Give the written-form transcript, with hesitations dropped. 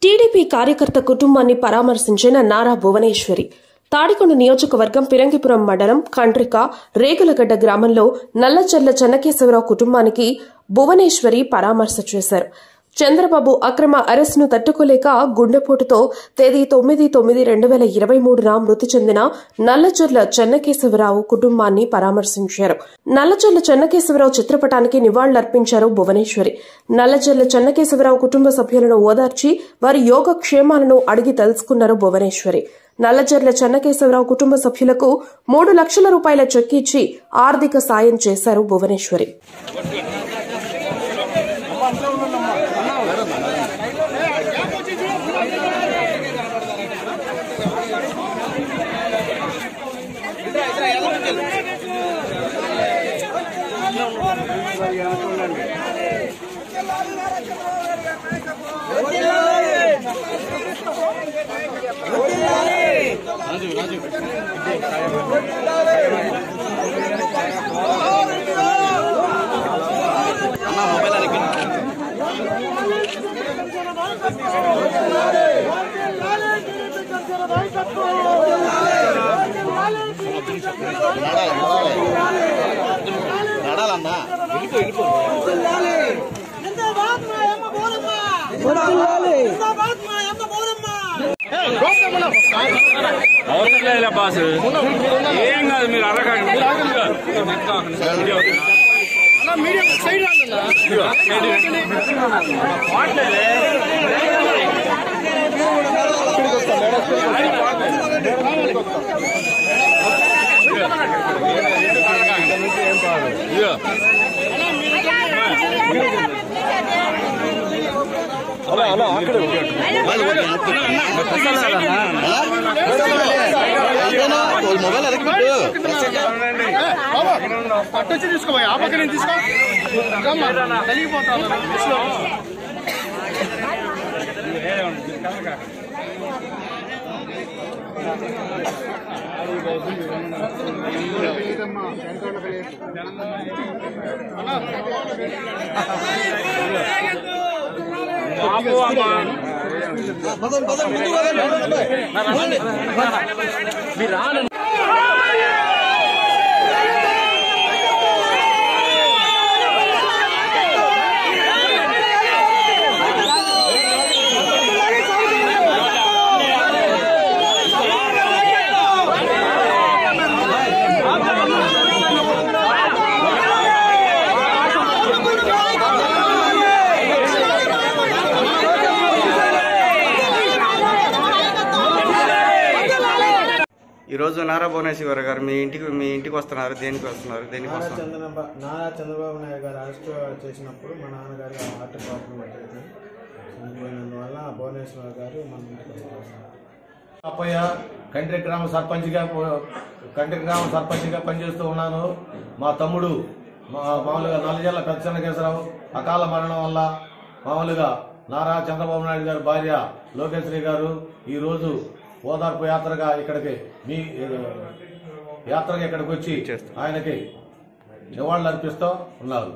TDP కార్యకర్త కుటుంబాన్ని పరామర్శించిన నారా భువనేశ్వరి. తాడికొండ నియోజకవర్గం పిరంగిపురం మండలం కండ్రిక రేగులగడ్డ గ్రామంలో నల్లచర్ల చెన్నకేశవరావు కుటుంబానికి భువనేశ్వరి పరామర్శ చేశారు. చంద్రబాబు అక్రమ అరెస్టును తట్టుకోలేక గుండెపోటుతో తేదీ 9/9/2023న మృతి చెందిన నల్లచర్ల చెన్నకేశవరావు కుటుంబాన్ని పరామర్శించారు. నల్లచర్ల చెన్నకేశవరావు చిత్రపటానికి నివాళులర్పించారు భువనేశ్వరి. నల్లచర్ల చెన్నకేశవరావు కుటుంబ సభ్యులను ఓదార్చి వారి యోగక్షేమాలను అడిగి తెలుసుకున్నారు భువనేశ్వరి. నల్లచర్ల చెన్నకేశవరావు కుటుంబ సభ్యులకు 3 లక్షల రూపాయల చెక్ ఇచ్చి ఆర్థిక సాయం చేశారు భువనేశ్వరి. బాస్ ఏం కాదు, మీరు అడగండి. మొబైల్ అట్టొచ్చి తీసుకోబోయే ఆ పక్క నేను తీసుకో కలిగిపోతాను. ఈరోజు నారా భువనేశ్వర్ గారు మీ ఇంటికి వస్తున్నారు. దేనికి వస్తున్నారు? నారా చంద్రబాబు నాయుడు గారు అరెస్ట్ చేసినప్పుడు మా నాన్నగారు హార్ట్ ప్రాబ్లం వచ్చేది. చనిపోయినందువల్ల భువనేశ్వర్ గారు మన ఇంటికి వస్తున్నారు. అప్పయ్య కండ్రి గ్రామ సర్పంచ్గా పనిచేస్తూ ఉన్నాను. మా తమ్ముడు మామూలుగా నల్లజర్ల పెద్ద చెన్నకేశవరావు అకాల మరణం వల్ల మామూలుగా నారా చంద్రబాబు నాయుడు గారి భార్య లోకేశ్వరి గారు ఈరోజు ఓదార్పు యాత్రగా ఇక్కడికి ఇక్కడికి వచ్చి ఆయనకి నివాళులు అర్పిస్తూ ఉన్నారు.